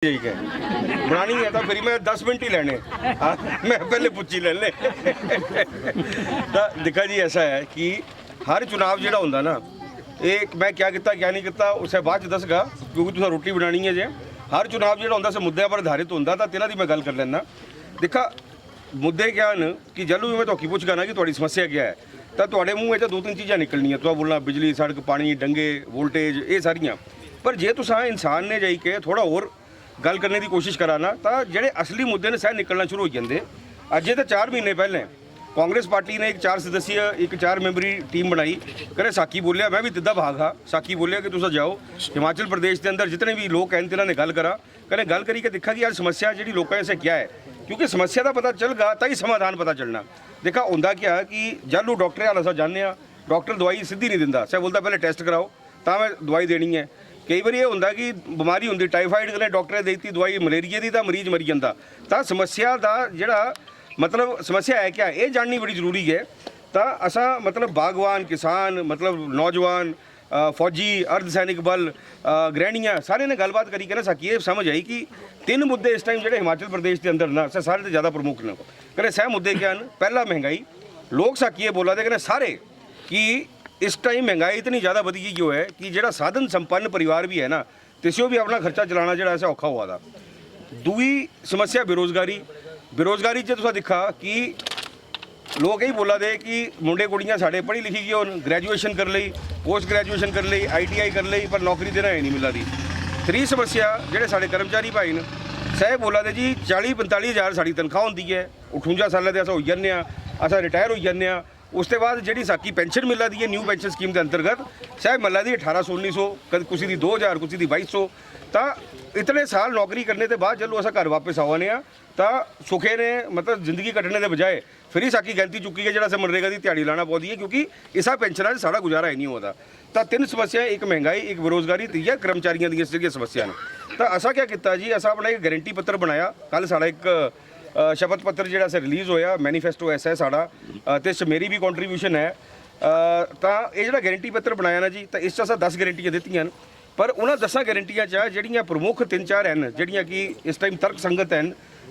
ठीक है बनानी है तो फिर मैं 10 मिनट ही लेने मैं पहले पुच्छी ले ले तो देखा जी ऐसा है कि हर चुनाव जो होंगे ना एक मैं क्या किया क्या नहीं किया उसे बाद दसगा क्योंकि तुम रोटी बनानी है जे हर चुनाव जो होंगे मुद्दे पर आधारित होंगे तो तिन्हों की मैं गल कर लेना देखा मुद्दे क्या हैं कि जल्लू भी मैं तो पूछगा ना कि थोड़ी समस्या क्या है तो थोड़े मूँह में दो तीन चीज़ां निकलनियाँ तो बोलना बिजली सड़क पानी डंगे वोल्टेज ये सारियाँ पर जे तुसा इंसान ने जाई के थोड़ा और गल करने की कोशिश करा ना तो ਜਿਹੜੇ असली मुद्दे ने सह निकलना शुरू हो जाते अजे तो 4 महीने पहले कांग्रेस पार्टी ने एक 4 सदस्यीय एक 4 मैंबरी टीम बनाई कहे साकी बोलिया मैं भी तिद्दा भाग हाँ साकी बोलिया कि तुम जाओ हिमाचल प्रदेश के अंदर जितने भी लोग हैं तिन्होंने गल करा कहें गल करी के देखा कि आज समस्या जी लोगों से क्या है क्योंकि समस्या का पता चलगा तो ही समाधान पता चलना देखा होंगे क्या कि जब डॉक्टर हाल अस जाने डॉक्टर दवाई सीधी नहीं दिता सह बोलता पहले टेस्ट कराओ तो मैं दवाई देनी है कई बार ये होंगे कि बीमारी होंगी टाइफाइड कने डॉक्टर ने दी दवाई मलेरिया की तो मरीज मरी जाता तो समस्या का जोड़ा मतलब समस्या है क्या ये जाननी बड़ी जरूरी है तो असा मतलब बागवान किसान मतलब नौजवान फौजी अर्धसैनिक बल गृहणियाँ सारे ने गलबात करी के ना साकी ये समझ आई कि 3 मुद्दे इस टाइम जो हिमाचल प्रदेश के अंदर ना सारे तो ज़्यादा प्रमुख ने कहें सह मुद्दे क्या हैं पहला महंगाई लोग साकी ये बोला कहें सारे कि इस टाइम महंगाई इतनी ज़्यादा बढ़ गई जो है कि जो साधन संपन्न परिवार भी है ना तिसो भी अपना खर्चा चलाना जो ऐसा औखा हुआ था दूई समस्या बेरोज़गारी च तुसा दिखा कि लोग यही बोला दे कि मुंडे कुड़ियाँ साढ़े पढ़ी लिखी गई हो ग्रैजुएशन कर ली पोस्ट ग्रैजुएशन कर ली ITI कर ली पर नौकरी देना ही नहीं मिला दी 3 समस्या जोड़े साढ़े कर्मचारी भाई ने सह बोला दे जी 40-45 हज़ार साड़ी तनख्वाह होंगी है 58 साल के अस हो जाने अस रिटायर हो जाने उसके बाद जी साकी पेंशन मिला दी है न्यू पेंशन स्कीम के अंतर्गत सह मिला दी 1800-1900 कद किसी की 2000 किसी की 2200 तो इतने साल नौकरी करने के बाद जल्द अस घर वापस आने तो सुखे ने मतलब जिंदगी कटने के बजाय फिर ही साकी गलती चुकी है जो मनरेगा की दिहाड़ी लाना पौती है क्योंकि इसा पेंशन से सारा गुजारा ही नहीं होता तो 3 समस्या एक महंगाई एक बेरोज़गारी तीजा कर्मचारियों दी समस्या ने तो असा क्या किया जी असा अपना एक गारंटी पत्र बनाया कल साड़ा एक शपथ पत्र जो रिलीज़ होया मैनीफेस्टो ऐसा है साड़ा तो मेरी भी कॉन्ट्रीब्यूशन है तो ये जो गारंटी पत्र बनाया ना जी तो इस असा 10 गारंटियाँ दित्तियां पर उन्होंने 10 गारंटियां जड़ियाँ प्रमुख 3-4 हैं जड़ियाँ कि इस टाइम तर्क संगत हैं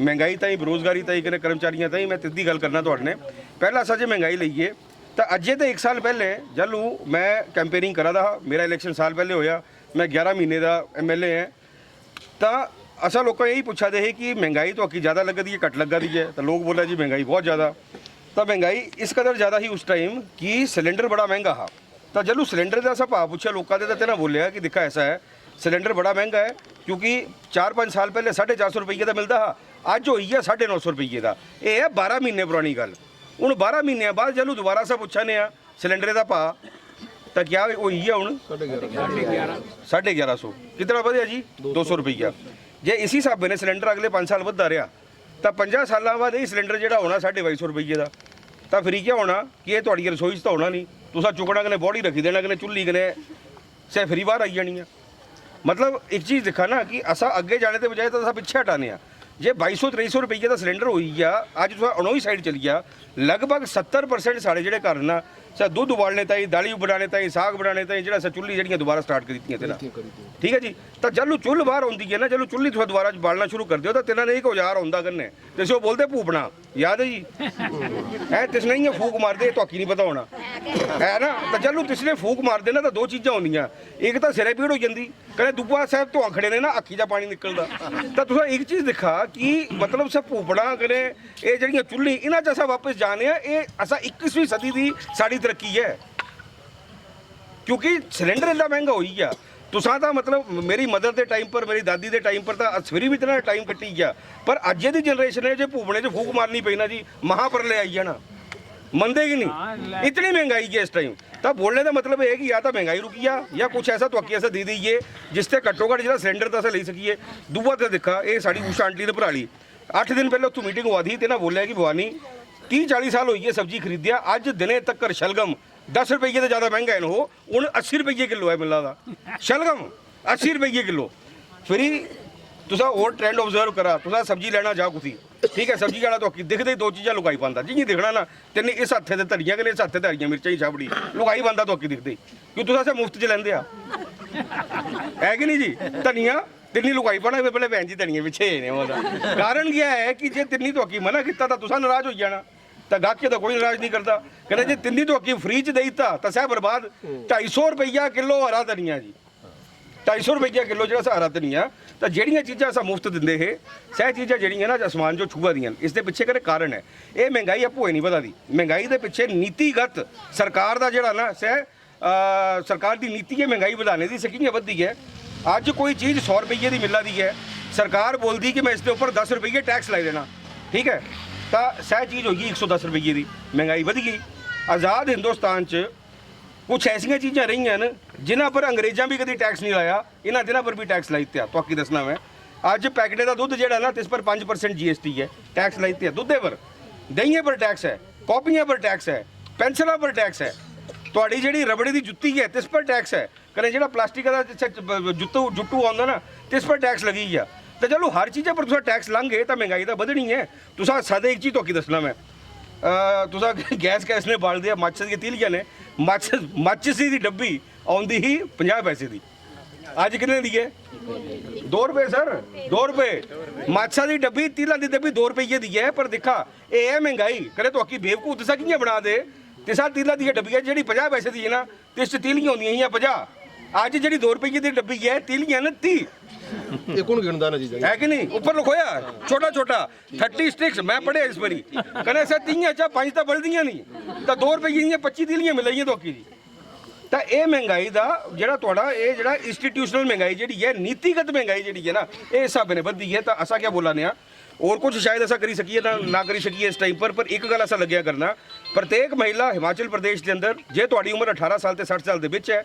महंगाई ताई बेरोज़गारी ताई कने कर्मचारियों ताई मैं तिद्दी गल करना तुहाडे पहला असा जे महंगाई लईए तो अजे तो 1 साल पहले जल्लू मैं कैंपेनिंग करा दा मेरा इलैक्शन साल पहले होया मैं 11 महीने का MLA है तो असा लोग यही पूछा दे कि महंगाई तो अकी ज़्यादा लगा दी है घट लगा दी है तो लोग बोला जी महंगाई बहुत ज़्यादा तो महंगाई इस कदर ज़्यादा ही उस टाइम कि सिलेंडर बड़ा महंगा हा तो जल्लू सिलेंडर का असा भाव पूछा लोगों के तो तिन्हां बोलिया कि दिखा ऐसा है सिलेंडर बड़ा महंगा है क्योंकि 4-5 साल पहले 450 रुपये का मिलता हा अज हो है 950 रुपये का ये है 12 महीने पुरानी गल हूँ 12 महीने बाद जल्लू दोबारा सा पूछने सिलेंडर का भाव तो क्या वही है हूँ 1150 कितना बढ़िया जी 200 रुपया जे इसी हिसाब ने सिलेंडर अगले 5 साल बढ़ता रहा तो 50 साल बाद यही सिलेंडर जो होना 250 रुपये का तो फिर क्या होना कि यह थोड़ी रसोई तो होना नहीं तुसा चुकना कने बॉडी रखी देना कने चुल्ली कने से फ्री बाहर आई जानी है मतलब एक चीज़ दिखा ना कि असा अगे जाने के बजाय तो असा पिछे हटाने जे 2200-2300 रुपये का सिलेंडर हो गया अज तुम उन्होंनी साइड चली गया लगभग 70% साढ़े जोड़े घर ना सा दुध उबालने ताई दाली बनाने ताई साग बनाने ताई जो चुल्ली जड़ियाँ दोबारा स्टार्ट कर दी ठीक है जी तो जल्लू चुल्ल बाहर आती है ना जल्लू चुल्ली तुम दोबारा बालना शुरू कर दो तो तिना ने एक औजार आता करने तो बोलते भूपना याद है जी है तिस नहीं है फूक मारते तो नहीं पता होना है ना तो जल्लू तिसने फूक मार देना तो 2 चीज़ां होंदियां एक तो सिरे पीड़ हो जाती कहीं दूआ साहब तो खड़े ने ना अखी का पानी निकलता तो तुम एक चीज़ दिखा कि मतलब सब भूपना कने ये जड़ियाँ चुल्ली इन्हां च असा वापस जाने ये असा 21वीं सदी की साड़ी तरक्की है क्योंकि सिलेंडर इतना महंगा हो गया तुसा तो मतलब मेरी मदर के टाइम पर मेरी दादी के टाइम पर तो फिर भी इतना टाइम कट्टी गया पर अजे की जनरेशन है जो भूपने च फूक मारनी पई ना जी महापरले आई जाना मनते कि नहीं इतनी महंगाई है इस टाइम तो बोलने का मतलब है कि या तो महंगाई रुकी या कुछ ऐसा तो अक्की ऐसा दे दीजिए जिससे घट्टो घट्ट जो सिलेंडर तो अस ले सकीए दूआ तो दिखा ये साड़ी उषा आंटी ने भराली 8 दिन पहले उत्थों मीटिंग हुआ थी तो बोलिया कि भवानी 30-40 साल हो गए सब्जी खरीदिया अज दिने तक शलगम 10 रुपये तो ज़्यादा महंगा है वो हूँ 80 रुपये किलो है मिला का शलगम 80 रुपये किलो फिर तुसा और ट्रेंड ऑब्जर्व करा तुसा सब्जी लेना जाओ कुछ ठीक है सब्जी वाला तो दिखते ही 2 चीज़ां लुकाई पाता जी दिखना ना तेन इस हत्थे से धरिया कि इस हत्थे ते हरियां मिर्चां ही छाबड़ी लुकाई पाता तो दिखते क्यों तुसा मुफ्त च लेंदे है कि नहीं जी धनिया तिन्नी लुकाई पाना पहले भैन जी धनिए पिछे ने ओदा कारण क्या है कि जे तिन्नी तो मना किया तो तुसा नाराज हो जाना तो गाके तो कोई नाराज नहीं करता कहते जे तिन्नी तो फ्री च देता तो सह बर्बाद 250 रुपया किलो हरा धनिया जी 250 रुपया किलो जो हरा धनिया तो जड़ियाँ चीज़ा अस मुफ्त देंगे है सह चीज़ा जड़ियाँ ना आसमान जो छूआ दियाँ इस पिछे कदे कारण है ये महंगाई आपू नहीं पता दी महंगाई के पिछे नीतिगत सरकार का जोड़ा ना सह सरकार की नीति है महंगाई बढ़ाने की सकी वधी है अज कोई चीज़ 100 रुपये की मिला दी है सरकार बोलती कि मैं इसके ऊपर 10 रुपये टैक्स लाई देना ठीक है तो सह चीज़ होगी 110 रुपये की महंगाई बढ़ गई आज़ाद हिंदुस्तान च कुछ ऐसिया चीज़ा रही हैं जिन्हों पर अंग्रेजा भी कभी टैक्स नहीं लाया इन्होंने दिनों पर भी टैक्स लाई दिया तो आकी दसना मैं अज पैकेटे का दुध जोड़ा ना इस पर 5% GST है टैक्स लाई दिया दुधे पर दहिए पर टैक्स है कॉपियाँ पर टैक्स है पेंसिलों पर टैक्स है ਤੁਹਾਡੀ ਜਿਹੜੀ रबड़ी की जुत्ती है तिस पर टैक्स है कने जो प्लास्टिक का जुट्टू आता ना तिस पर टैक्स लगी है तो चलो हर चीज़ पर तुसा टैक्स लांगे तो महंगाई तो बढ़नी है तुसा सद एक चीज़ तो दसना मैं तुसा गैस कैस ने बाल दिया माचिस की तीलियाँ ने माचिस की डब्बी आँदी ही 50 पैसे की अज कितने दी है 2 रुपये सर 2 रुपये माचिसा की डब्बी तीलों की डब्बी 2 रुपये दी है पर देखा ये है महंगाई करे तो आकी बेवकूफ दसा कियां बना दे तिसा तीला दी डब्बी है जी 50 पैसे दी है ना तिस तीलियाँ होंदियां 50 अज जी 2 रुपये की डब्बी है तीलियां ने 30 है कि नहीं ऊपर लिखोया छोटा छोटा 30 स्टिक्स मैं पढ़े इस बारी कहने सर 3 चा 5 तो बढ़दियां नहीं तो 2 रुपये की 25 तीलियां मिल तो जी तो ये महंगाई का जोड़ा ये जो इंस्टीट्यूशनल महंगाई जी है नीतिगत महंगाई जी है ना ये हिसाब ने बढ़ी है तो असा क्या बोलाने और कुछ शायद ऐसा करी सकिए ना करी सकिए इस टाइम पर एक गल ऐसा लग्या करना प्रत्येक महिला हिमाचल प्रदेश के अंदर जे तुहाडी उम्र 18 साल से 60 साल के बिच है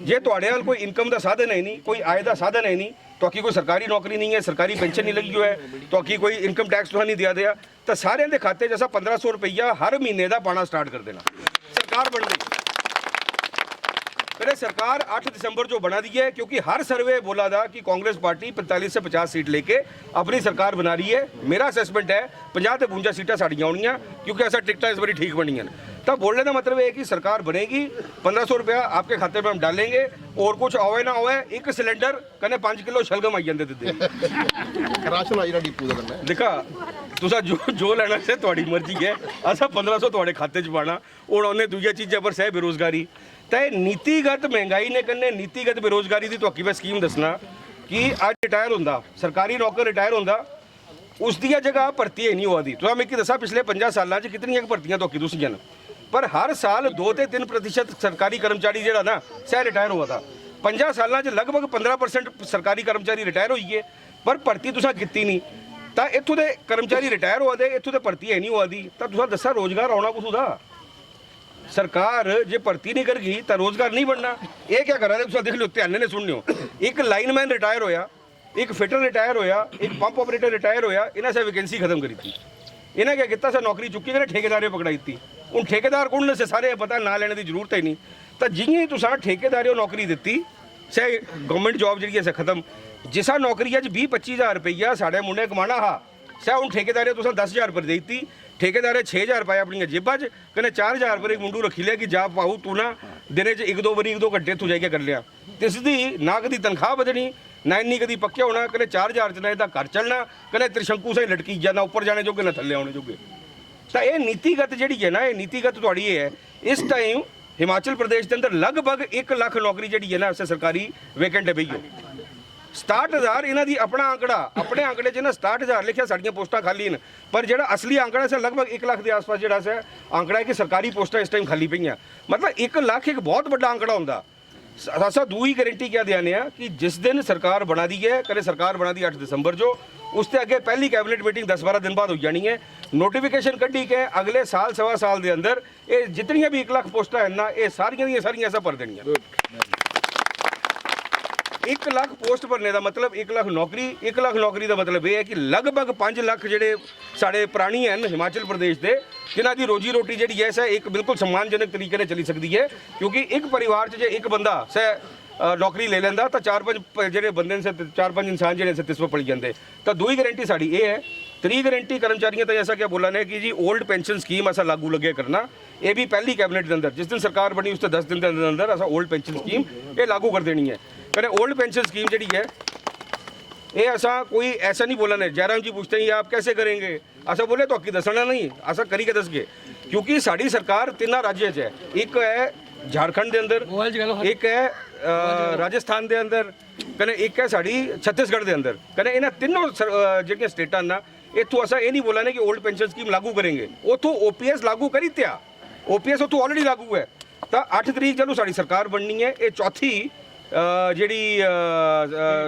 जे तुहाडे नाल कोई इनकम का साधन है नहीं कोई आय का साधन है नहीं तो कोई सरकारी नौकरी नहीं है सरकारी पेंशन नहीं लगी हुई है तो कोई इनकम टैक्स तुहां नहीं दिया दिया तो सारे के खाते जैसा 1500 रुपया हर महीने का पाना स्टार्ट कर देना सरकार बन गई पहले सरकार 8 दिसंबर जो बना दी है क्योंकि हर सर्वे बोला था कि कांग्रेस पार्टी 45 से 50 सीट लेके अपनी सरकार बना रही है मेरा असेसमेंट है 50 से 52 सीटें साड़ियाँ होनी क्योंकि ऐसा टिकटा इस बारी ठीक बनी हैं तब बोलने का मतलब है कि सरकार बनेगी 1500 रुपया आपके खाते में हम डालेंगे और कुछ आवे ना आवे एक सिलेंडर कने 5 किलो शलगम आई जाते राशन आई डिपू का देखा तुसा जो लेना से थोड़ी मर्जी है असा 1500 थोड़े खाते च पाना और उन्हें दूसरी चीज़ों पर सह बेरोजगारी तो नीतिगत महंगाई ने कन्ने नीतिगत बेरोजगारी की तो मैं स्कीम दसना कि अज रिटायर होंदा सरकारी नौकर रिटायर होंदा उसकी जगह भर्ती नहीं हुआ दी तो मैं दसा पिछले 50 सालों कितनी भर्तियां तो दूसरियां पर हर साल 2 से 3% सरकारी कर्मचारी जोड़ा ना सह रिटायर हुआ था 50 सालों लगभग 15% सरकारी कर्मचारी रिटायर हुई है पर भर्ती तुसा की नहीं तो इतों के कर्मचारी रिटायर हुआ दे इतों तो भर्ती है नहीं हुआ दी तो तुसा दसा रोजगार आना कुछ का सरकार जे भर्ती नहीं करगी तो रोजगार नहीं बनना ये क्या करा तुसा देख लो ध्यान ने सुन लो एक लाइनमैन रिटायर होया एक फिटर रिटायर होया एक पंप ऑपरेटर रिटायर होया इन्हें से वैकेंसी खत्म करी थी इन्हें क्या किया नौकरी चुकी कर ठेकेदारे पकड़ाई थी हूँ ठेकेदार कौन ने से सारे पता ना लेने की जरूरत ही नहीं तो जिं तुसा ठेकेदारे नौकरी दी से गवर्नमेंट जॉब जी से खत्म जिसा नौकरी अज 20-25 हज़ार रुपया साढ़े मुंडे कमाना हा सह हूँ ठेकेदारे तुसा 10,000 रुपये देती ठेकेदारे 6,000 पाए अपन जेबा च कने 4,000 रुपये मुंडू रखी लिया कि जा पाऊ तू ना दिन 1-2 घंटे तू जाइए कर लिया तिसदी ना कभी तनख्वाह बदनी ना इन्नी कभी पक्के होना कने 4,000 च ना इसका घर चलना कने त्रिशंकु से लटकी जाना ऊपर जाने जोगे ना थले आने जोगे तो ये नीतिगत जी है ना ये नीतिगत थोड़ी है इस टाइम हिमाचल प्रदेश के अंदर लगभग 1 लाख नौकरी जी है ना उससे सरकारी वेकेंट है भैया 67,000 इन्हों की अपना आंकड़ा अपने आंकड़े च ना 67,000 लिखा साड़ियाँ पोस्टां खाली हैं पर जो असली आंकड़ा से लगभग 1 लाख के आसपास जो आंकड़ा है कि सरकारी पोस्टां इस टाइम खाली पई मतलब 1 लाख एक बहुत बड़ा आंकड़ा होंगे असा दूई गारंटी क्या देने कि जिस दिन सरकार बना दी है करें सरकार बना दी 8 दिसंबर जो उससे अगे पहली कैबिनेट मीटिंग 10-12 दिन बाद हो जानी है नोटिफिकेशन कढ़ी के अगले साल सवा साल के अंदर ये जितनी भी 1 लाख पोस्टां हैं ना ये सारियां ऐसा भर देनियां 1 लाख पोस्ट भरने का मतलब 1 लाख नौकरी 1 लाख नौकरी का मतलब यह है कि लगभग 5 लाख जोड़े साढ़े प्राणी हैं हिमाचल प्रदेश के जिन्हों की रोजी रोटी जी है सर एक बिल्कुल सम्मानजनक तरीके से चली सकती है क्योंकि एक परिवार जो एक बंदा सर नौकरी ले लेंदा तो 4-5 जो बंदे से 4-5 इंसान जो तिस पर पड़ी जाते तो दूई गारंटी साड़ी ये है त्री गारंटी कर्मचारियों तो ऐसा क्या बोला ने कि जी ओल्ड पेंशन स्कीम ऐसा लागू लगे करना ये भी पहली कैबिनेट के अंदर जिस दिन सरकार बनी उसके 10 दिन के अंदर ऐसा ओल्ड पेंशन स्कीम ये लागू कर देनी है कने ओल्ड पेंशन स्कीम जी है ये ऐसा कोई ऐसा नहीं बोला नहीं। जयराम जी पूछते हैं ये आप कैसे करेंगे, ऐसा बोले तो अक्की दसना नहीं, ऐसा करी के दस गए, क्योंकि साड़ी सरकार तिना राज्य च है, एक है झारखंड के अंदर, एक है राजस्थान के अंदर, कने एक है साड़ी छत्तीसगढ़ के अंदर, कने इन्हें तीनों जो स्टेटा ना इतों असा ये नहीं बोला ने कि ओल्ड पेंशन स्कीम लागू करेंगे, उतों OPS लागू करी त्या, OPS उतों ऑलरेडी लागू है। तो 8 तरीक चलो साड़ी सरकार बननी है, ये चौथी ਜਿਹੜੀ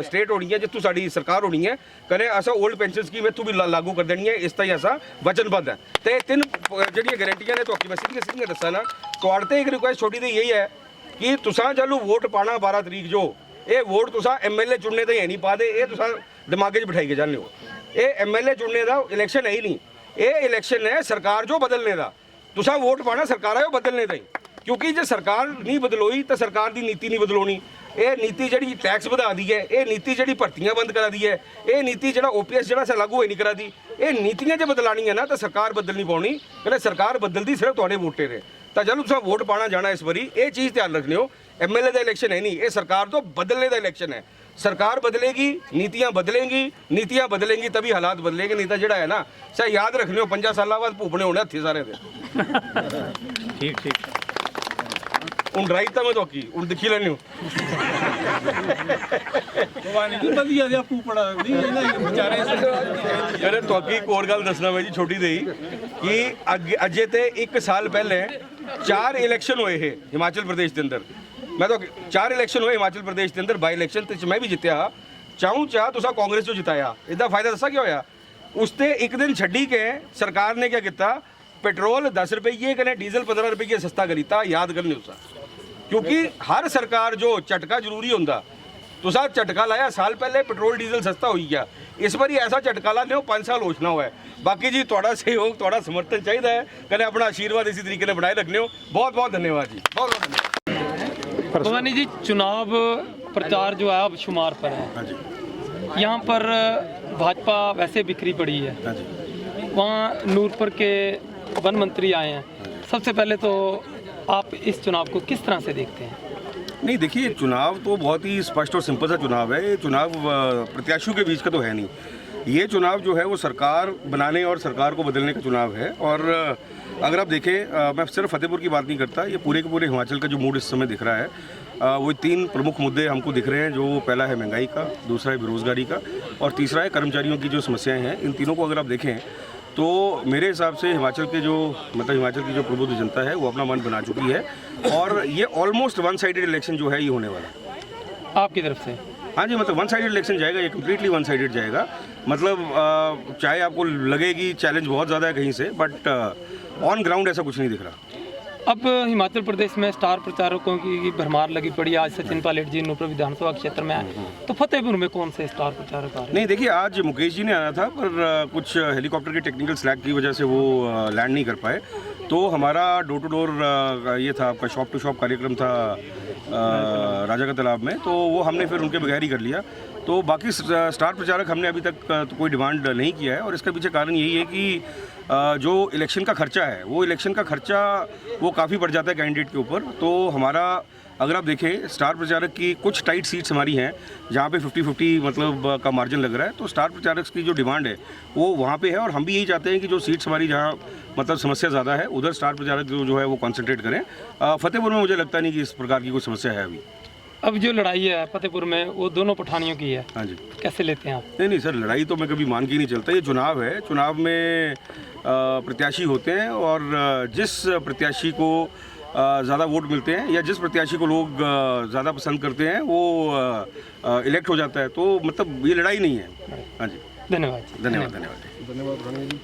स्टेट होनी है जितों साड़ी सरकार होनी है, कने असा ओल्ड पेंशन स्कीम इतों भी लागू कर देनी है, इस ताईं असा वचनबद्ध है। तो ये 3 ਜਿਹੜੀਆਂ ਗਰੰਟੀਆਂ ने तो मैं सीधे दसा ना तो एक रिक्वेस्ट छोटी दी यही है कि तुसा चलो वोट पाना 12 तरीक जो ये वोट तुसा MLA चुनने तो है नहीं पा दे, ये तुसा दिमागे च बिठाई के जाने हो, ये MLA चुनने का इलेक्शन है ही नहीं, ये इलेक्शन है सरकार जो बदलने का, तुसा वोट पाना सरकार है बदलने का ही, क्योंकि जो सरकार नहीं बदलोई तो सरकार की नीति नहीं बदलोनी। ये नीति जी टैक्स बढ़ा दी है, ये नीति जी भर्तियां बंद करा दी है, ये नीति जो OPS जो लागू ही नहीं करा दी, ये नीतियां जो बदलानी है ना तो सरकार बदलनी पानी, कहते सरकार बदलती सिर्फ थोड़े वोटे ने। तो चलो तुम वोट पाना जाना इस बारी ये चीज़ ध्यान रखने हो, MLA का इलेक्शन है नहीं, ये सरकार तो बदलने का इलेक्शन है। सरकार बदलेगी, नीतियाँ बदलेंगी तभी हालात बदलेंगे, नहीं तो जोड़ा है ना सर याद रखने हो 50 साल बाद भूपने होने हथे सारे दे। ठीक हूँ ड्राइव तो मैं तो की हूँ दिखी लैनी हूँ अरे तो एक और गल दसना मैं जी छोटी दी कि अजे ते 1 साल पहले 4 इलेक्शन हुए हैं हिमाचल प्रदेश के अंदर, मैं तो 4 इलेक्शन हुए हिमाचल प्रदेश के अंदर, बाई इलेक्शन तो मैं भी जितया चाहूँ तुसा कांग्रेस जो जिताया, इसका फायदा दसा क्या होया, उसते एक दिन छड्डी के सरकार ने क्या किया, पेट्रोल 10 रुपये कने डीजल 15 रुपये सस्ता करीता, याद करने उसा, क्योंकि हर सरकार जो झटका जरूरी होंदा, तुसा झटका लाया साल पहले पेट्रोल डीजल सस्ता हो गया, इस बार ऐसा झटका ला लियो 5 साल होशना हुआ है। बाकी जी थोड़ा सहयोग थोड़ा समर्थन चाहिए है, कने अपना आशीर्वाद इसी तरीके से बनाए रखने हो। बहुत बहुत धन्यवाद जी, बहुत बहुत धन्यवाद। भवानी जी चुनाव प्रचार जो है अब शुमार पर है, यहाँ पर भाजपा वैसे बिखरी पड़ी है, वहाँ नूरपुर के वन मंत्री आए हैं, सबसे पहले तो आप इस चुनाव को किस तरह से देखते हैं? नहीं देखिए, चुनाव तो बहुत ही स्पष्ट और सिंपल सा चुनाव है, ये चुनाव प्रत्याशियों के बीच का तो है नहीं, ये चुनाव जो है वो सरकार बनाने और सरकार को बदलने का चुनाव है। और अगर आप देखें, मैं सिर्फ फतेहपुर की बात नहीं करता, ये पूरे के पूरे हिमाचल का जो मूड इस समय दिख रहा है, वो 3 प्रमुख मुद्दे हमको दिख रहे हैं, जो पहला है महंगाई का, दूसरा है बेरोजगारी का, और तीसरा है कर्मचारियों की जो समस्याएं हैं। इन तीनों को अगर आप देखें तो मेरे हिसाब से हिमाचल की जो प्रबुद्ध जनता है वो अपना मन बना चुकी है, और ये ऑलमोस्ट 1 साइडेड इलेक्शन जो है ये होने वाला है आपकी तरफ से। हाँ जी, मतलब 1 साइडेड इलेक्शन जाएगा, ये कम्प्लीटली 1 साइडेड जाएगा। मतलब चाहे आपको लगेगी चैलेंज बहुत ज़्यादा है कहीं से, बट ऑन ग्राउंड ऐसा कुछ नहीं दिख रहा। अब हिमाचल प्रदेश में स्टार प्रचारकों की भरमार लगी पड़ी, आज सचिन पायलट जी नूरपुर विधानसभा क्षेत्र में आए, तो फतेहपुर में कौन से स्टार प्रचारक आ रहे हैं? नहीं देखिए, आज मुकेश जी ने आना था, पर कुछ हेलीकॉप्टर के टेक्निकल स्लैग की वजह से वो लैंड नहीं कर पाए, तो हमारा डोर टू डोर ये था, आपका शॉप टू शॉप कार्यक्रम था राजा का तालाब में, तो वो हमने फिर उनके बगैर ही कर लिया। तो बाकी स्टार प्रचारक हमने अभी तक तो कोई डिमांड नहीं किया है, और इसका पीछे कारण यही है कि जो इलेक्शन का खर्चा है वो काफ़ी बढ़ जाता है कैंडिडेट के ऊपर। तो हमारा अगर आप देखें, स्टार प्रचारक की कुछ टाइट सीट्स हमारी हैं जहाँ पे 50-50 मतलब का मार्जिन लग रहा है, तो स्टार प्रचारक की जो डिमांड है वो वहाँ पे है, और हम भी यही चाहते हैं कि जो सीट्स हमारी जहाँ मतलब समस्या ज़्यादा है उधर स्टार प्रचारक जो है वो कॉन्सेंट्रेट करें। फतेहपुर में मुझे लगता नहीं कि इस प्रकार की कोई समस्या है अभी। अब जो लड़ाई है फतेहपुर में वो दोनों पठानियों की है, हाँ जी, कैसे लेते हैं आप? नहीं सर, लड़ाई तो मैं कभी मान के नहीं चलता, ये चुनाव है, चुनाव में प्रत्याशी होते हैं, और जिस प्रत्याशी को ज़्यादा वोट मिलते हैं या जिस प्रत्याशी को लोग ज़्यादा पसंद करते हैं वो इलेक्ट हो जाता है, तो मतलब ये लड़ाई नहीं है। हाँ जी, धन्यवाद। धन्यवाद।